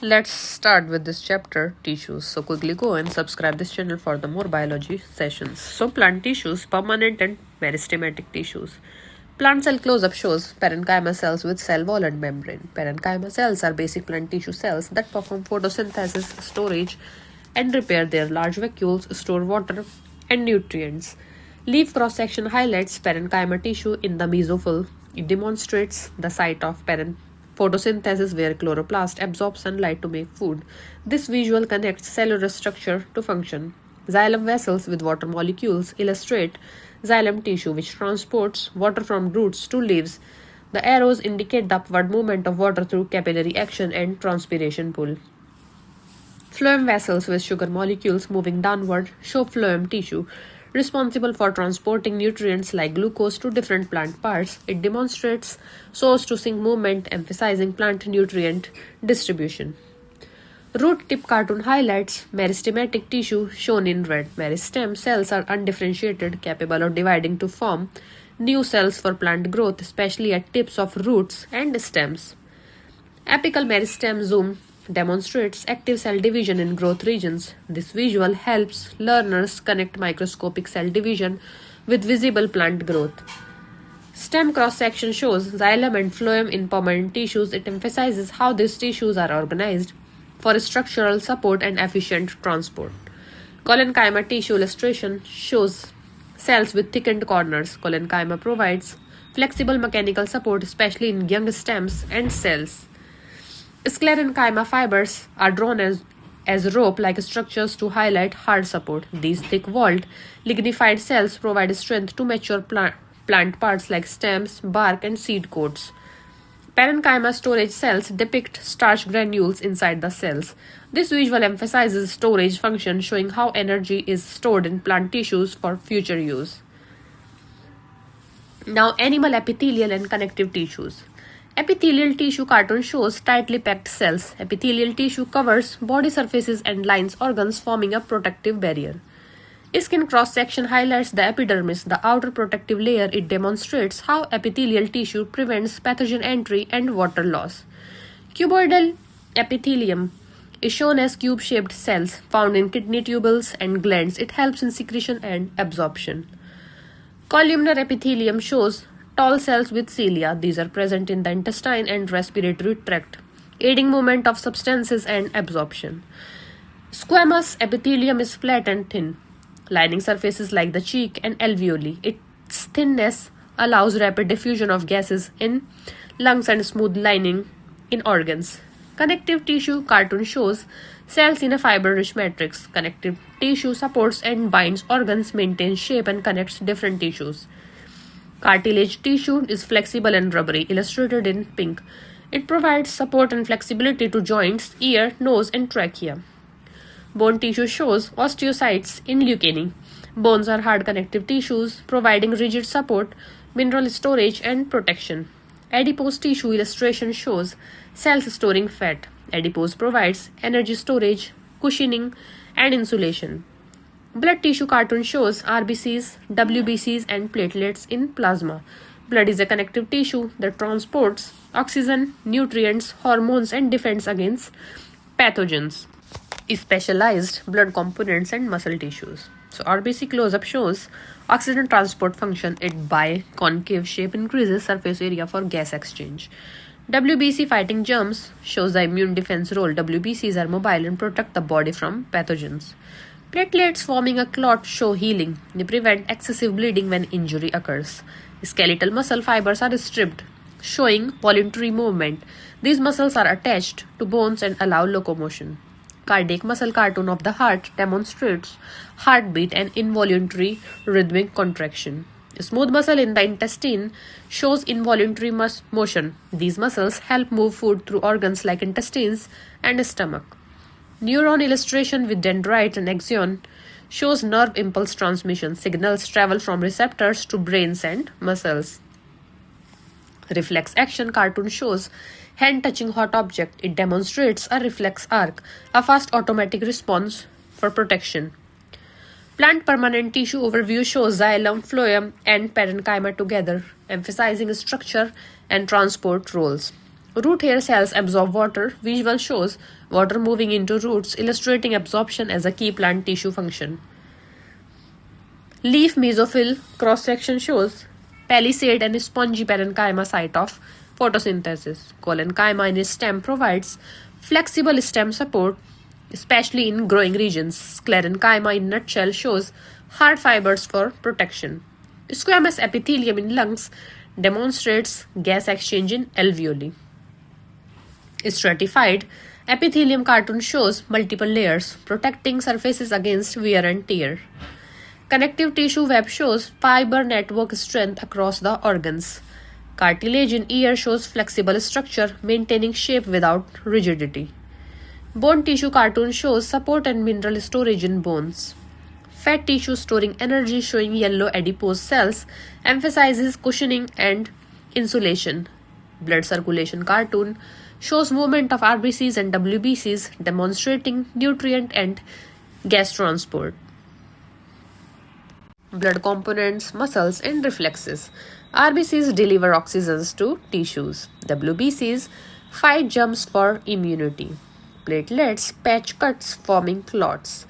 Let's start with this chapter, tissues. So quickly go and subscribe this channel for the more biology sessions. So plant tissues, permanent and meristematic tissues. Plant cell close-up shows parenchyma cells with cell wall and membrane. Parenchyma cells are basic plant tissue cells that perform photosynthesis, storage, and repair. Their large vacuoles store water and nutrients. Leaf cross-section highlights parenchyma tissue in the mesophyll. It demonstrates the site of photosynthesis where chloroplast absorbs sunlight to make food. This visual connects cellular structure to function. Xylem vessels with water molecules illustrate xylem tissue which transports water from roots to leaves. The arrows indicate the upward movement of water through capillary action and transpiration pull. Phloem vessels with sugar molecules moving downward show phloem tissue, responsible for transporting nutrients like glucose to different plant parts. It demonstrates source to sink movement, emphasizing plant nutrient distribution. Root tip cartoon highlights meristematic tissue shown in red. Meristem cells are undifferentiated, capable of dividing to form new cells for plant growth, especially at tips of roots and stems. Apical meristem zoom demonstrates active cell division in growth regions. This visual helps learners connect microscopic cell division with visible plant growth. Stem cross-section shows xylem and phloem in permanent tissues. It emphasizes how these tissues are organized for structural support and efficient transport. Collenchyma tissue illustration shows cells with thickened corners. Collenchyma provides flexible mechanical support, especially in young stems and cells. Sclerenchyma fibers are drawn as rope-like structures to highlight hard support. These thick-walled, lignified cells provide strength to mature plant parts like stems, bark, and seed coats. Parenchyma storage cells depict starch granules inside the cells. This visual emphasizes storage function, showing how energy is stored in plant tissues for future use. Now, animal epithelial and connective tissues. Epithelial tissue cartoon shows tightly packed cells. Epithelial tissue covers body surfaces and lines organs, forming a protective barrier. Skin cross-section highlights the epidermis, the outer protective layer. It demonstrates how epithelial tissue prevents pathogen entry and water loss. Cuboidal epithelium is shown as cube-shaped cells found in kidney tubules and glands. It helps in secretion and absorption. Columnar epithelium shows tall cells with cilia. These are present in the intestine and respiratory tract, aiding movement of substances and absorption. Squamous epithelium is flat and thin, lining surfaces like the cheek and alveoli. Its thinness allows rapid diffusion of gases in lungs and smooth lining in organs. Connective tissue cartoon shows cells in a fiber-rich matrix. Connective tissue supports and binds organs, maintains shape, and connects different tissues. Cartilage tissue is flexible and rubbery, illustrated in pink. It provides support and flexibility to joints, ear, nose, and trachea. Bone tissue shows osteocytes in leukemia. Bones are hard connective tissues, providing rigid support, mineral storage, and protection. Adipose tissue illustration shows cells storing fat. Adipose provides energy storage, cushioning, and insulation. Blood tissue cartoon shows RBCs, WBCs, and platelets in plasma. Blood is a connective tissue that transports oxygen, nutrients, hormones, and defends against pathogens. Specialized blood components and muscle tissues. So RBC close-up shows oxygen transport function. It biconcave shape increases surface area for gas exchange. WBC fighting germs shows the immune defense role. WBCs are mobile and protect the body from pathogens. Platelets forming a clot show healing. They prevent excessive bleeding when injury occurs. Skeletal muscle fibers are stripped, showing voluntary movement. These muscles are attached to bones and allow locomotion. Cardiac muscle cartoon of the heart demonstrates heartbeat and involuntary rhythmic contraction. A smooth muscle in the intestine shows involuntary motion. These muscles help move food through organs like intestines and stomach. Neuron illustration with dendrite and axon shows nerve impulse transmission. Signals travel from receptors to brains and muscles. Reflex action cartoon shows hand touching hot object. It demonstrates a reflex arc, a fast automatic response for protection. Plant permanent tissue overview shows xylem, phloem, and parenchyma together, emphasizing structure and transport roles. Root hair cells absorb water. Visual shows water moving into roots, illustrating absorption as a key plant tissue function. Leaf mesophyll cross-section shows palisade and spongy parenchyma site of photosynthesis. Collenchyma in stem provides flexible stem support, especially in growing regions. Sclerenchyma in nutshell shows hard fibers for protection. Squamous epithelium in lungs demonstrates gas exchange in alveoli. Stratified epithelium cartoon shows multiple layers, protecting surfaces against wear and tear. Connective tissue web shows fiber network strength across the organs. Cartilage in ear shows flexible structure, maintaining shape without rigidity. Bone tissue cartoon shows support and mineral storage in bones. Fat tissue storing energy showing yellow adipose cells emphasizes cushioning and insulation. Blood circulation cartoon shows movement of RBCs and WBCs demonstrating nutrient and gas transport. Blood components, muscles, and reflexes. RBCs deliver oxygens to tissues. WBCs fight jumps for immunity. Platelets patch cuts forming clots.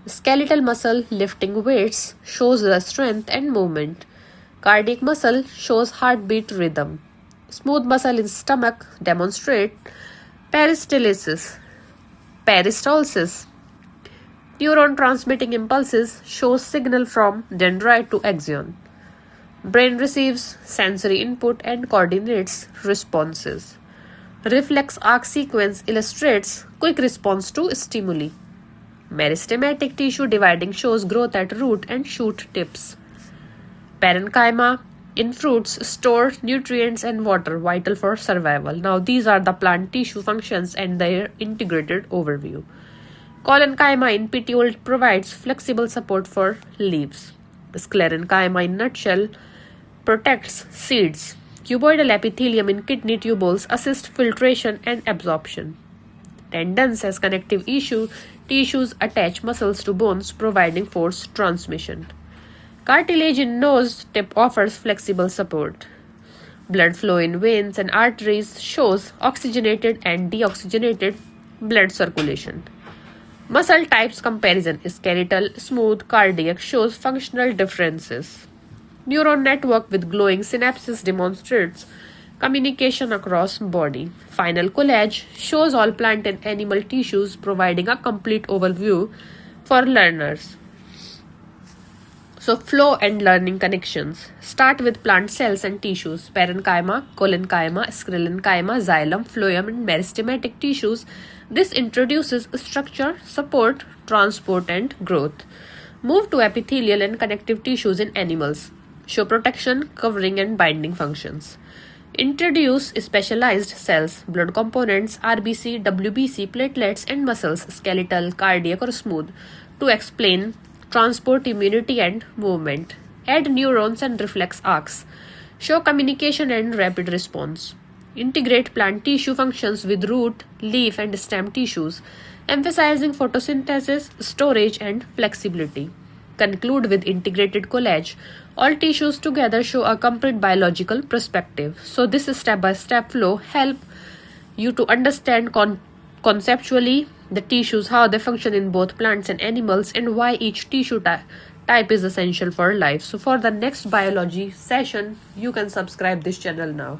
Skeletal muscle lifting weights shows the strength and movement. Cardiac muscle shows heartbeat rhythm. Smooth muscle in stomach demonstrate peristalsis. Peristalsis. Neuron transmitting impulses shows signal from dendrite to axon. Brain receives sensory input and coordinates responses. Reflex arc sequence illustrates quick response to stimuli. Meristematic tissue dividing shows growth at root and shoot tips. Parenchyma in fruits store nutrients and water vital for survival. Now these are the plant tissue functions and their integrated overview. Collenchyma in petiole provides flexible support for leaves. Sclerenchyma in nutshell protects seeds. Cuboidal epithelium in kidney tubules assist filtration and absorption. Tendons as connective tissues attach muscles to bones, providing force transmission. Cartilage in nose tip offers flexible support. Blood flow in veins and arteries shows oxygenated and deoxygenated blood circulation. Muscle types comparison: skeletal, smooth, cardiac shows functional differences. Neuron network with glowing synapses demonstrates communication across body. Final collage shows all plant and animal tissues, providing a complete overview for learners. So flow and learning connections. Start with plant cells and tissues: parenchyma, collenchyma, sclerenchyma, xylem, phloem, and meristematic tissues. This introduces structure, support, transport, and growth. Move to epithelial and connective tissues in animals. Show protection, covering, and binding functions. Introduce specialized cells, blood components, RBC, WBC, platelets, and muscles, skeletal, cardiac, or smooth, to explain transport, immunity, and movement. Add neurons and reflex arcs. Show communication and rapid response. Integrate plant tissue functions with root, leaf, and stem tissues, emphasizing photosynthesis, storage, and flexibility. Conclude with integrated collage. All tissues together show a complete biological perspective. So this step-by-step flow help you to understand conceptually the tissues, how they function in both plants and animals, and why each tissue type is essential for life. So for the next biology session, you can subscribe this channel now.